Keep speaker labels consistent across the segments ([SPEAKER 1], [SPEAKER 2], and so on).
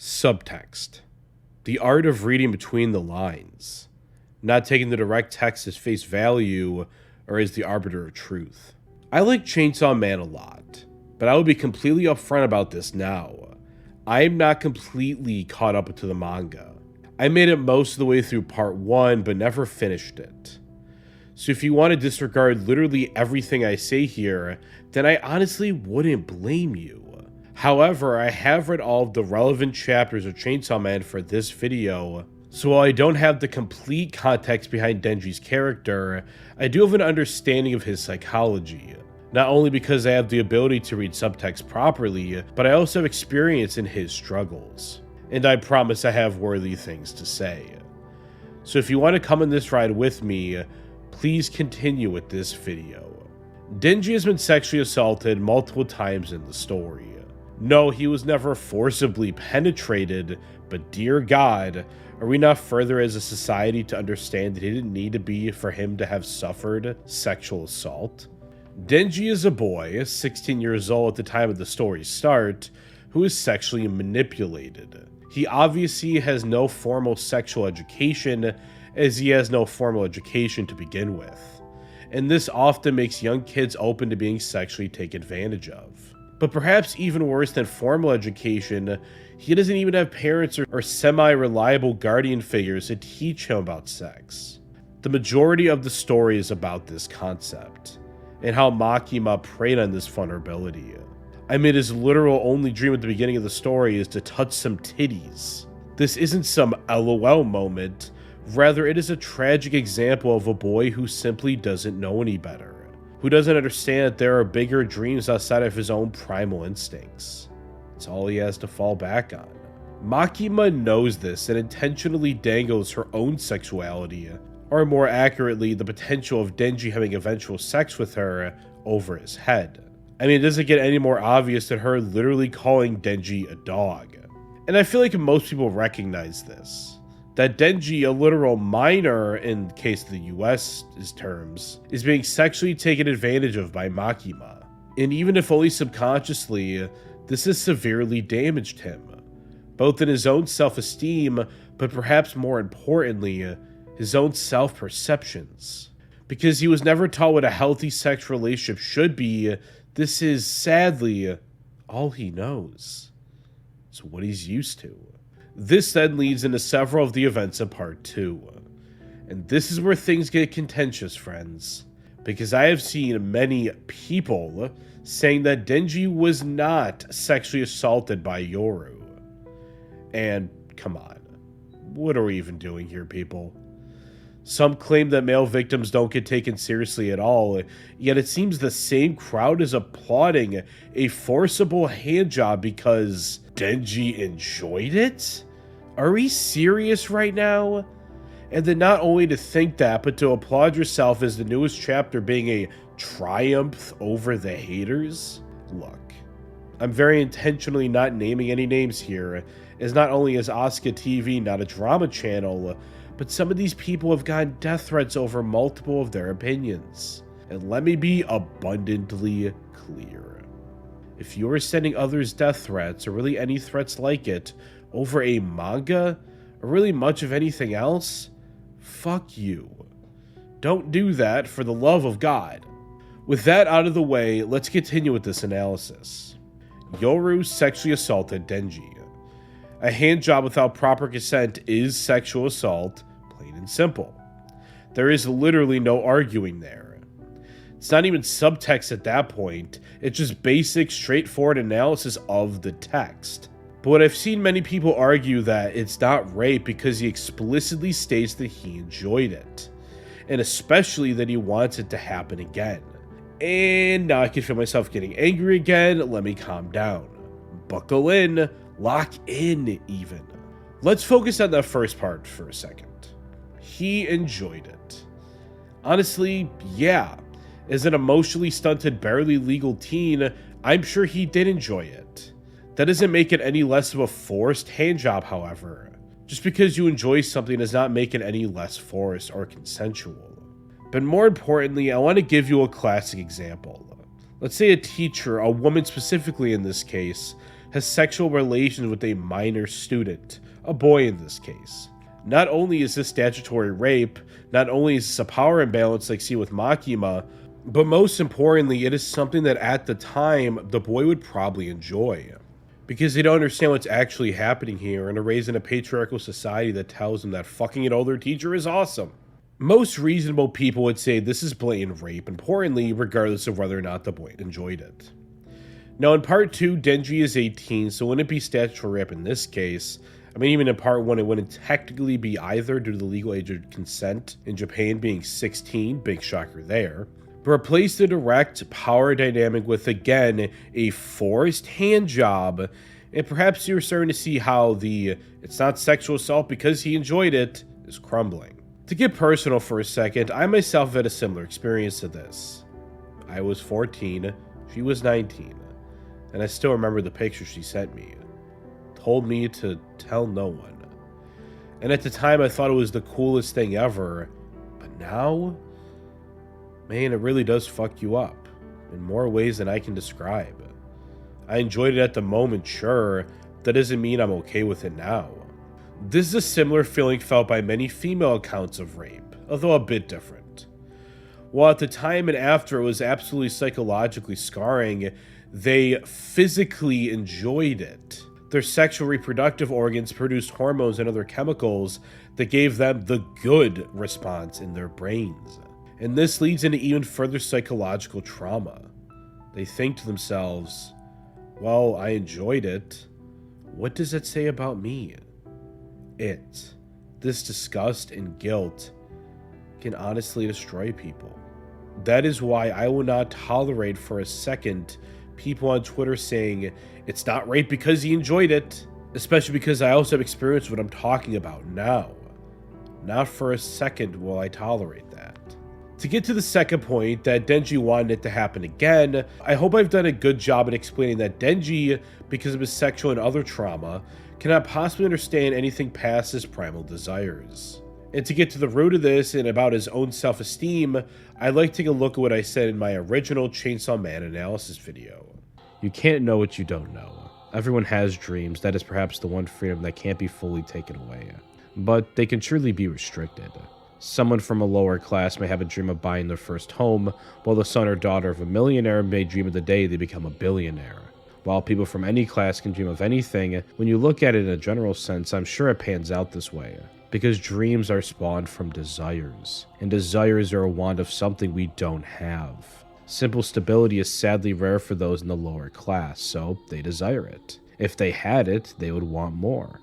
[SPEAKER 1] Subtext. The art of reading between the lines, not taking the direct text as face value or as the arbiter of truth. I like Chainsaw Man a lot, but I will be completely upfront about this now. I am not completely caught up to the manga. I made it most of the way through part 1, but never finished it. So if you want to disregard literally everything I say here, then I honestly wouldn't blame you. However, I have read all of the relevant chapters of Chainsaw Man for this video, so while I don't have the complete context behind Denji's character, I do have an understanding of his psychology. Not only because I have the ability to read subtext properly, but I also have experience in his struggles. And I promise I have worthy things to say. So if you want to come on this ride with me, please continue with this video. Denji has been sexually assaulted multiple times in the story. No, he was never forcibly penetrated, but dear God, are we not further as a society to understand that he didn't need to be for him to have suffered sexual assault? Denji is a boy, 16 years old at the time of the story's start, who is sexually manipulated. He obviously has no formal sexual education, as he has no formal education to begin with. And this often makes young kids open to being sexually taken advantage of. But perhaps even worse than formal education, he doesn't even have parents or semi-reliable guardian figures to teach him about sex. The majority of the story is about this concept, and how Makima preyed on this vulnerability. I mean, his literal only dream at the beginning of the story is to touch some titties. This isn't some LOL moment, rather it is a tragic example of a boy who simply doesn't know any better. Who doesn't understand that there are bigger dreams outside of his own primal instincts. It's all he has to fall back on. Makima knows this and intentionally dangles her own sexuality, or more accurately, the potential of Denji having eventual sex with her, over his head. I mean, it doesn't get any more obvious than her literally calling Denji a dog. And I feel like most people recognize this. That Denji, a literal minor in case of the US's terms, is being sexually taken advantage of by Makima. And even if only subconsciously, this has severely damaged him, both in his own self-esteem, but perhaps more importantly, his own self-perceptions. Because he was never taught what a healthy sex relationship should be, this is, sadly, all he knows. It's what he's used to. This then leads into several of the events of part 2. And this is where things get contentious, friends. Because I have seen many people saying that Denji was not sexually assaulted by Yoru. And, come on. What are we even doing here, people? Some claim that male victims don't get taken seriously at all, yet it seems the same crowd is applauding a forcible handjob because Denji enjoyed it? Are we serious right now? And then not only to think that, but to applaud yourself as the newest chapter being a triumph over the haters? Look, I'm very intentionally not naming any names here, as not only is Asuka TV not a drama channel, but some of these people have gotten death threats over multiple of their opinions. And let me be abundantly clear. If you are sending others death threats, or really any threats like it, over a manga, or really much of anything else, fuck you. Don't do that for the love of God. With that out of the way, let's continue with this analysis. Yoru sexually assaulted Denji. A handjob without proper consent is sexual assault, plain and simple. There is literally no arguing there. It's not even subtext at that point, it's just basic, straightforward analysis of the text. But I've seen many people argue that it's not rape because he explicitly states that he enjoyed it, and especially that he wants it to happen again. And now I can feel myself getting angry again, let me calm down. Buckle in. Lock in, even. Let's focus on that first part for a second. He enjoyed it. Honestly, yeah. As an emotionally stunted, barely legal teen, I'm sure he did enjoy it. That doesn't make it any less of a forced handjob, however. Just because you enjoy something does not make it any less forced or consensual. But more importantly, I want to give you a classic example. Let's say a teacher, a woman specifically in this case, has sexual relations with a minor student, a boy in this case. Not only is this statutory rape, not only is this a power imbalance like seen with Makima, but most importantly, it is something that at the time, the boy would probably enjoy. Because they don't understand what's actually happening here and are raised in a patriarchal society that tells them that fucking an older teacher is awesome. Most reasonable people would say this is blatant rape, importantly, regardless of whether or not the boy enjoyed it. Now, in part 2, Denji is 18, so wouldn't it be statutory rape in this case? I mean, even in part 1, it wouldn't technically be either due to the legal age of consent in Japan being 16, big shocker there. But replace the direct power dynamic with, again, a forced hand job, and perhaps you're starting to see how the it's not sexual assault because he enjoyed it is crumbling. To get personal for a second, I myself had a similar experience to this. I was 14, she was 19, and I still remember the picture she sent me. Told me to tell no one. And at the time I thought it was the coolest thing ever, but now, man, it really does fuck you up in more ways than I can describe. I enjoyed it at the moment, sure, that doesn't mean I'm okay with it now. This is a similar feeling felt by many female accounts of rape, although a bit different. While at the time and after it was absolutely psychologically scarring, they physically enjoyed it. Their sexual reproductive organs produced hormones and other chemicals that gave them the good response in their brains. And this leads into even further psychological trauma. They think to themselves, well, I enjoyed it. What does it say about me? This disgust and guilt can honestly destroy people. That is why I will not tolerate for a second people on Twitter saying it's not rape because he enjoyed it, especially because I also have experience what I'm talking about now. Not for a second will I tolerate that. To get to the second point, that Denji wanted it to happen again, I hope I've done a good job at explaining that Denji, because of his sexual and other trauma, cannot possibly understand anything past his primal desires. And to get to the root of this and about his own self-esteem, I'd like to take a look at what I said in my original Chainsaw Man analysis video. You can't know what you don't know. Everyone has dreams. That is perhaps the one freedom that can't be fully taken away. But they can surely be restricted. Someone from a lower class may have a dream of buying their first home, while the son or daughter of a millionaire may dream of the day they become a billionaire. While people from any class can dream of anything, when you look at it in a general sense, I'm sure it pans out this way. Because dreams are spawned from desires, and desires are a want of something we don't have. Simple stability is sadly rare for those in the lower class, so they desire it. If they had it, they would want more.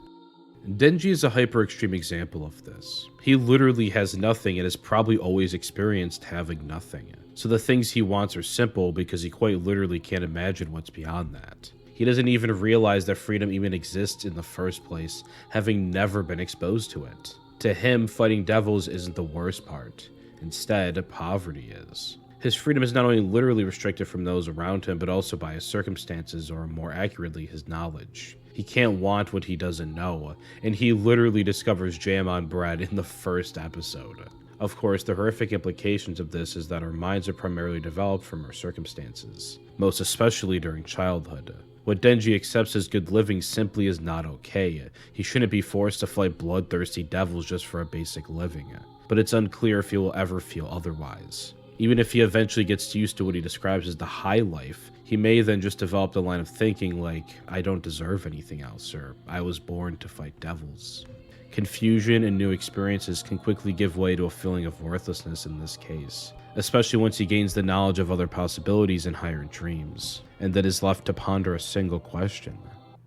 [SPEAKER 1] Denji is a hyper-extreme example of this. He literally has nothing and has probably always experienced having nothing. So the things he wants are simple because he quite literally can't imagine what's beyond that. He doesn't even realize that freedom even exists in the first place, having never been exposed to it. To him, fighting devils isn't the worst part. Instead, poverty is. His freedom is not only literally restricted from those around him, but also by his circumstances, or more accurately, his knowledge. He can't want what he doesn't know, and he literally discovers jam on bread in the first episode. Of course, the horrific implications of this is that our minds are primarily developed from our circumstances, most especially during childhood. What Denji accepts as good living simply is not okay. He shouldn't be forced to fight bloodthirsty devils just for a basic living. But it's unclear if he will ever feel otherwise. Even if he eventually gets used to what he describes as the high life, he may then just develop the line of thinking like, I don't deserve anything else, or I was born to fight devils. Confusion and new experiences can quickly give way to a feeling of worthlessness in this case, especially once he gains the knowledge of other possibilities and higher dreams, and then is left to ponder a single question.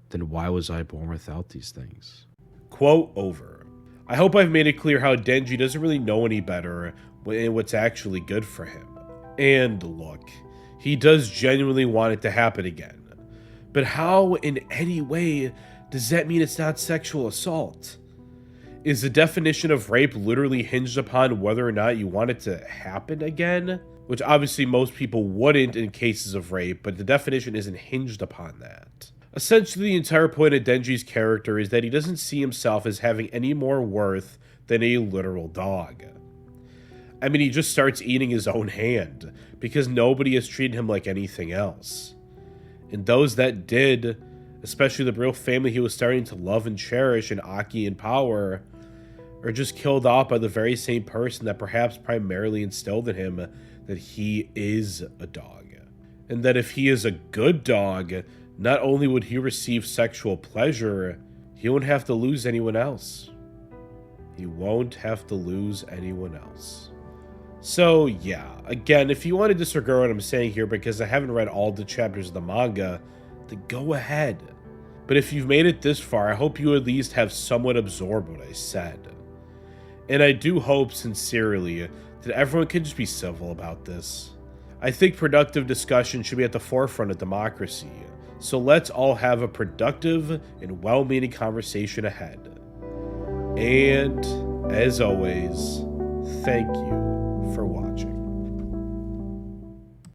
[SPEAKER 1] Then why was I born without these things? Quote over. I hope I've made it clear how Denji doesn't really know any better and what's actually good for him. And look, he does genuinely want it to happen again. But how in any way does that mean it's not sexual assault? Is the definition of rape literally hinged upon whether or not you want it to happen again? Which obviously most people wouldn't in cases of rape, but the definition isn't hinged upon that. Essentially, the entire point of Denji's character is that he doesn't see himself as having any more worth than a literal dog. I mean, he just starts eating his own hand, because nobody has treated him like anything else. And those that did especially the real family he was starting to love and cherish in Aki and power, are just killed off by the very same person that perhaps primarily instilled in him that he is a dog. And that if he is a good dog, not only would he receive sexual pleasure, he won't have to lose anyone else. He won't have to lose anyone else. So yeah, again, if you want to disregard what I'm saying here because I haven't read all the chapters of the manga, then go ahead. But if you've made it this far, I hope you at least have somewhat absorbed what I said. And I do hope sincerely that everyone can just be civil about this. I think productive discussion should be at the forefront of democracy, so let's all have a productive and well-meaning conversation ahead. And, as always, thank you